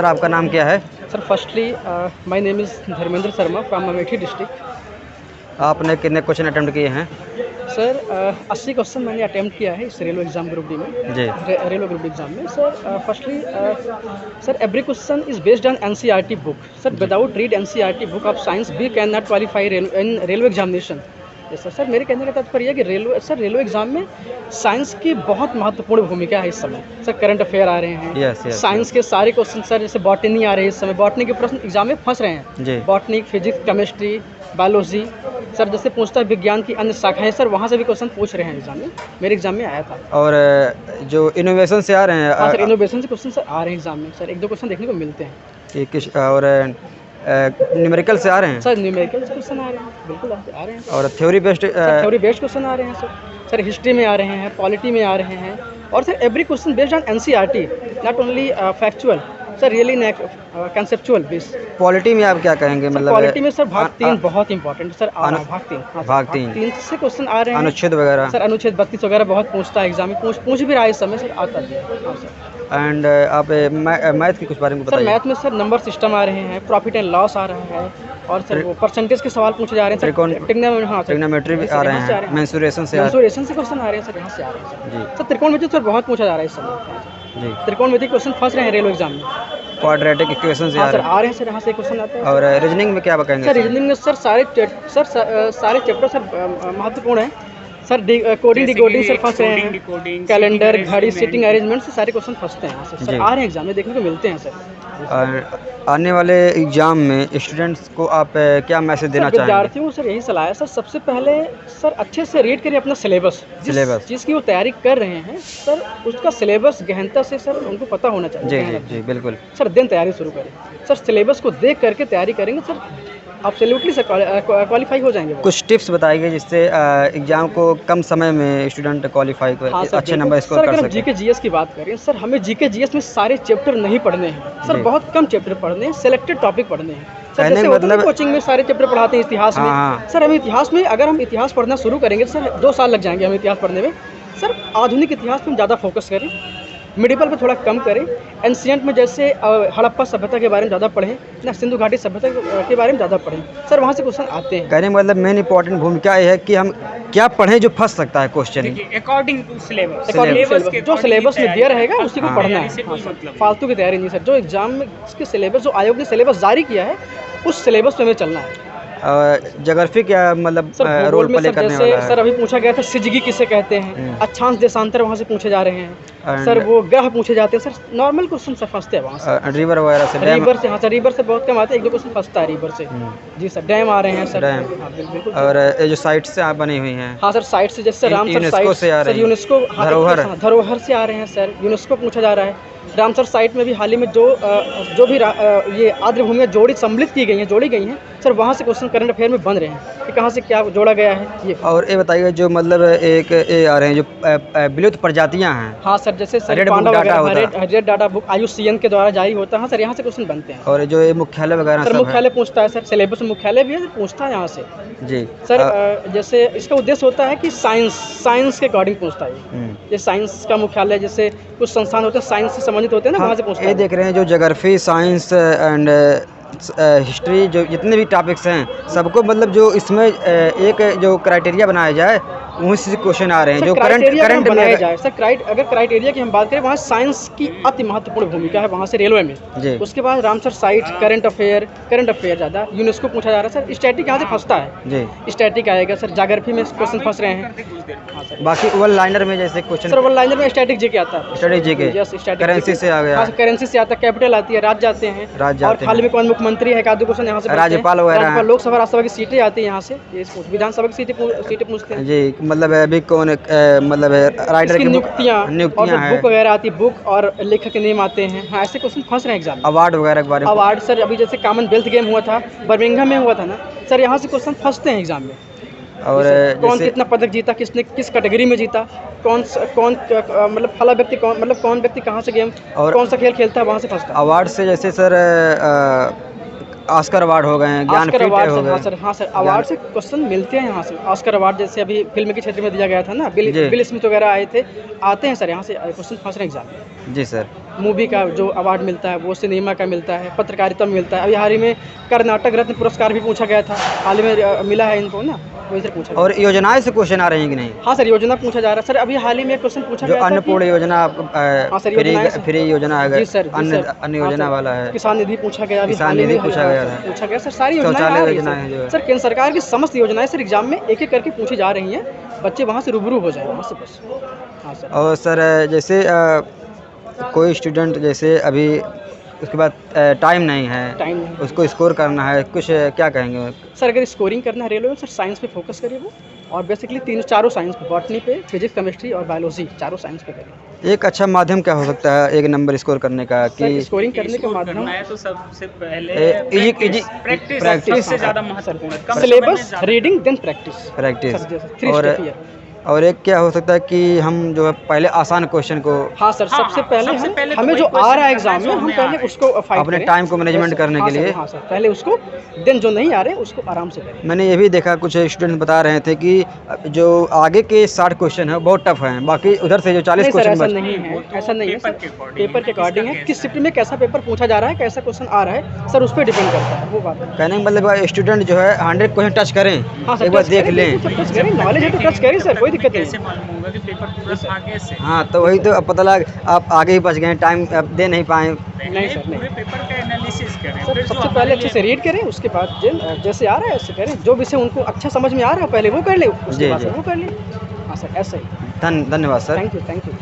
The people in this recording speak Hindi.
सर आपका नाम क्या है? Sir firstly my name is Dharmendra Sharma from Amethi district. आपने कितने क्वेश्चन अटेम्प्ट किए हैं? सर 80 क्वेश्चन मैंने अटेम्प्ट किया है इस रेलवे एग्ज़ाम ग्रुप डी में। जी। रेलवे ग्रुप डी एग्ज़ाम में sir firstly sir every question is based on NCERT book. Sir without read NCERT book of science we can not qualify in railway examination. Sir मेरे कहने का तात्पर्य है कि रेलवे एग्जाम में साइंस की बहुत महत्वपूर्ण भूमिका है इस समय। सर करंट अफेयर आ रहे हैं, यस यस। साइंस के सारे क्वेश्चन सर जैसे बॉटनी आ रही है इस समय, बॉटनी के प्रश्न एग्जाम में फंस रहे हैं जी। Botany, physics, chemistry, biology sir जैसे पूछता है विज्ञान की अन्य शाखाएं सर वहाँ से भी क्वेश्चन पूछ रहे हैं एग्जाम में, मेरे एग्जाम में आया था। और जो इनोवेशन से आ रहे हैं हाँ सर इनोवेशन से क्वेश्चन सर आ रहे हैं एग्जाम में, सर एक दो क्वेश्चन देखने को मिलते हैं। ये किस और न्यूमेरिकल से आ रहे हैं सर न्यूमेरिकल से क्वेश्चन आ रहे हैं, बिल्कुल आ रहे हैं। और theory based theory based question आ रहे हैं सर हिस्ट्री में आ रहे हैं, पॉलिटी में आ रहे हैं और sir every question based on NCERT, not only factual sir, really conceptual base. Polity में आप क्या कहेंगे? मतलब पॉलिटी में सर भाग 3 बहुत इंपॉर्टेंट सर आ रहा है, भाग 3 से क्वेश्चन आ रहे हैं। अनुच्छेद वगैरह सर अनुच्छेद 32 वगैरह बहुत पूछता है एग्जाम में, पूछ भी रहा है इस समय सर, आता भी है। हाँ सर। एंड आप मैथ के कुछ बारे में सर बताइए। मैथ में सर नंबर सिस्टम आ रहे हैं, प्रॉफिट एंड लॉस आ रहा है और सर वो परसेंटेज के सवाल पूछे जा रहे हैं सर, ट्रिग्नोमेट्री भी आ रहे हैं, मेंसुरेशन से क्वेश्चन आ रहे हैं सर, यहाँ से आ रहे हैं सर जी। सर त्रिकोणमिति सर बहुत पूछा जा रहा है इस समय जी। त्रिकोणमिति क्वेश्चन फंस रहे हैं रेलवे एग्जाम में। क्वाड्रेटिक इक्वेशन से हाँ सर आ रहे हैं सर, यहाँ से क्वेश्चन आता है। और रीजनिंग में क्या बताएंगे? सर रीजनिंग में सर सारे चैप्टर सर महत्वपूर्ण हैं सर, कोडिंग डिकोडिंग सर फंस रहे हैं, कैलेंडर, घड़ी, सीटिंग अरेंजमेंट से सारे क्वेश्चन फंसते हैं यहाँ से सर, आ रहे हैं एग्जाम में देखने को मिलते हैं सर। और आने वाले एग्जाम में स्टूडेंट्स को आप क्या मैसेज देना चाहेंगे? विद्यार्थियों को सर यही सलाह है सर, सबसे पहले सर अच्छे से रीड करिए अपना सिलेबस जिसकी वो तैयारी कर रहे हैं सर, उसका सिलेबस गहनता से सर उनको पता होना चाहिए। जी जी बिल्कुल सर दिन तैयारी शुरू करें सर, सिलेबस को देख करके तैयारी करेंगे सर, एब्सोल्युटली सर क्वालिफाई हो जाएंगे। कुछ टिप्स बताइए जिससे एग्जाम को कम समय में स्टूडेंट क्वालिफाई कर अच्छे नंबर स्कोर कर सके। अगर जीके जीएस की बात करें सर, हमें जीके जीएस में सारे चैप्टर नहीं पढ़ने हैं सर, बहुत कम चैप्टर पढ़ने हैं, सिलेक्टेड टॉपिक पढ़ने हैं सर। जैसे मतलब कोचिंग में सारे चैप्टर पढ़ाते हैं इतिहास में सर, हम इतिहास में अगर हम इतिहास पढ़ना शुरू करेंगे सर 2 साल लग जाएंगे हमें इतिहास पढ़ने में सर। आधुनिक इतिहास पर हम ज़्यादा फोकस करें, मिडिवल पे थोड़ा कम करें, एंशिएंट में जैसे हड़प्पा सभ्यता के बारे में ज़्यादा पढ़ें ना, सिंधु घाटी सभ्यता के बारे में ज़्यादा पढ़ें सर, वहाँ से क्वेश्चन आते हैं। कहने मतलब मेन इंपॉर्टेंट भूमिका ये है कि हम क्या पढ़ें जो फंस सकता है क्वेश्चन अकॉर्डिंग टू सिलेबस, जो सिलेबस में दिया रहेगा उसी को पढ़ना है, फालतू की तैयारी नहीं सर। जो एग्जाम में इसके सिलेबस, जो आयोग ने सिलेबस जारी किया है उस सिलेबस पे हमें चलना है। ज्योग्राफी क्या मतलब रोल प्ले करने वाला है? सर अभी पूछा गया था सिजगी किसे कहते हैं, अक्षांश देशांतर वहाँ से पूछे जा रहे हैं सर, वो ग्रह पूछे जाते हैं सर, नॉर्मल क्वेश्चन सर फंसते हैं वहाँ से। रिवर वगैरह से, हाँ सर रिवर से बहुत कम आते हैं, 1-2 क्वेश्चन फंसता है रिवर से। जी सर डैम आ रहे हैं सर, बिल्कुल। और ये जो साइट से बनी हुई हैं, हाँ सर साइट से, जैसे रामसर साइट सर, यूनेस्को धरोहर से आ रहे हैं सर, यूनेस्को पूछा जा रहा है। रामसर साइट में भी हाल ही में जो भी ये आर्द्र भूमियाँ जोड़ी गई हैं सर, वहाँ से क्वेश्चन करंट अफेयर में बन रहे हैं कि कहाँ से क्या जोड़ा गया है ये। और ये बताइए जो मतलब एक ये आ रहे हैं जो विलुप्त प्रजातियाँ हैं। हाँ सर जैसे रेड डाटा बुक IUCN के द्वारा जारी होता है। हाँ सर यहाँ से क्वेश्चन बनते हैं। और जो ये मुख्यालय वगैरह सर मुख्यालय पूछता है सर, सिलेबस में मुख्यालय भी है, पूछता है यहाँ से जी सर। जैसे इसका उद्देश्य होता है कि साइंस के अकॉर्डिंग पूछता है ये साइंस का मुख्यालय, जैसे कुछ संस्थान होते हैं साइंस से संबंधित होते हैं ना, वहाँ से पूछता है। ये देख रहे हैं जो ज्योग्राफी, साइंस एंड हिस्ट्री, जो जितने भी टॉपिक्स हैं सबको मतलब जो इसमें एक जो क्राइटेरिया बनाया जाए उनसे से क्वेश्चन आ रहे हैं जो करंट बनाया जाए सर। अगर क्राइटेरिया की हम बात करें, वहाँ साइंस की अति महत्वपूर्ण भूमिका है वहाँ से रेलवे में। उसके बाद रामसर साइट, करंट अफेयर ज़्यादा, यूनेस्को पूछा जा रहा है सर। स्टैटिक यहाँ से फंसता है जी, स्टैटिक आएगा सर, ज्योग्राफी में क्वेश्चन फंस रहे हैं। बाकी वन लाइनर में जैसे क्वेश्चन सर, वन लाइनर में स्टैटिक जीके आता है, स्टैटिक जीके करेंसी से आ गया, करेंसी से आता है, कैपिटल आती है, राज्य आते हैं, और हाल में कौन मुख्यमंत्री है, एक-दो क्वेश्चन यहाँ से, राज्यपाल वगैरह, लोकसभा राज्यसभा की सीटें आती हैं यहाँ से, विधानसभा की सीटें पूछते हैं जी। मतलब अभी कौन मतलब राइटर की नियुक्तियाँ बुक वगैरह आती है, बुक और लेखक के नेम आते हैं। हाँ ऐसे क्वेश्चन फंस रहे हैं एग्जाम। अवार्ड वगैरह के बारे में, अवार्ड सर अभी जैसे कॉमनवेल्थ गेम हुआ था, बर्मिंघम में हुआ था ना सर, यहाँ से क्वेश्चन फंसते हैं एग्जाम में। और कौन कितना पदक जीता, किसने किस कैटेगरी में जीता, कौन मतलब फला व्यक्ति कौन व्यक्ति कहाँ से गेम और कौन सा खेल खेलता है, वहाँ से फंसता है। अवार्ड से जैसे सर ऑस्कर अवार्ड हो गए हैं, ज्ञानपीठ हो गए। हाँ सर अवार्ड से क्वेश्चन मिलते हैं यहाँ से। ऑस्कर अवार्ड जैसे अभी फिल्म के क्षेत्र में दिया गया था ना, बिल स्मिथ वगैरह आए थे, आते हैं सर यहाँ से क्वेश्चन फंस रहे हैं एग्जाम में। जी सर। मूवी का जो अवार्ड मिलता है वो सिनेमा का मिलता है, पत्रकारिता में मिलता है। अभी हाल ही में कर्नाटक रत्न पुरस्कार भी पूछा गया था, हाल ही में मिला है इनको ना, वही से पूछा गया। और योजनाएं से क्वेश्चन आ रहे हैं कि नहीं? हाँ सर, योजना पूछा जा रहा है सर। अभी हाल ही में क्वेश्चन पूछा जो गया था अन्नपूर्ण योजना, हाँ सर, योजनाएं से- फ्री योजना है, जी सर, जी अन्य सर। अन्य हाँ योजना सर, वाला है, किसान निधि पूछा गया, अभी किसान हाल ही निधि में पूछा गया था। पूछा गया सर। सारी योजनाएं शौचालय आ रही योजना है जो हैं है। सर। केंद्र सरकार की समस्त योजनाएं सर एग्जाम में एक एक करके पूछी जा रही हैं, बच्चे वहाँ से रूबरू हो जाए वहाँ से बस। हाँ सर। और सर जैसे कोई स्टूडेंट जैसे अभी उसके बाद टाइम नहीं है, टाइम नहीं। उसको स्कोर करना है, कुछ क्या कहेंगे? सर अगर स्कोरिंग करना है रेलवे में, सर साइंस पे फोकस करिए वो, और बेसिकली चारों साइंस पे, बॉटनी पे, फिजिक्स, केमिस्ट्री और बायोलॉजी, चारों साइंस पे करिए। एक अच्छा माध्यम क्या हो सकता है एक नंबर स्कोर करने का सर कि स्कोरिंग करने के माध्यम है तो सबसे पहले प्रैक्टिस प्रैक्टिस से ज़्यादा महत्वपूर्ण है। कम समय में सिलेबस, ज़्यादा- रीडिंग देन प्रैक्टिस। प्रैक्टिस और एक क्या हो सकता है कि हम जो है पहले आसान क्वेश्चन को हाँ सर, हाँ, सबसे हाँ, पहले सबसे हम पहले तो हमें वही जो आ question रहा है करना है एग्जाम जो में, हम हमें आ पहले रहा है। उसको फाइट अपने करें। टाइम को मैनेजमेंट करने हाँ के सर, लिए। हाँ सर, पहले उसको देन जो नहीं आ रहे उसको आराम से करें। मैंने ये भी देखा कुछ स्टूडेंट बता रहे थे कि जो आगे के 60 क्वेश्चन है बहुत टफ हैं, बाकी उधर से जो 40 नहीं सर, क्वेश्चन ऐसा बच नहीं है, वो तो ऐसा नहीं है पेपर सर। के according पेपर है, के अकॉर्डिंग है, किसका किस कैसा शिफ्ट में कैसा पेपर पूछा जा रहा है, कैसा क्वेश्चन आ रहा है सर, उस पर डिपेंड करता है वो बात है। कहने का मतलब स्टूडेंट जो है 100 क्वेश्चन टच करें, हाँ सर, एक बार टच देख करें, लें। बिल्कुल सर, टच करें, नॉलेज है तो टच करें सर, कोई दिक्कत नहीं कैसे है। मालूम होगा कि पेपर पूरा था कैसे? हाँ तो वही तो अब पता लगा आप आगे ही बच गए, टाइम अब दे नहीं पाए। पहले सर, नहीं। पूरे पेपर का एनालिसिस करें, सर फिर जो सबसे हमारे पहले अच्छे लिए से रीड करें, उसके बाद जैसे आ रहा है ऐसे करें, जो विषय उनको अच्छा समझ में आ रहा है पहले वो कर ले, उसके जी, बाद जी। सर वो कर ले। हाँ सर, ऐसा ही। धन्यवाद sir. Thank you, thank you.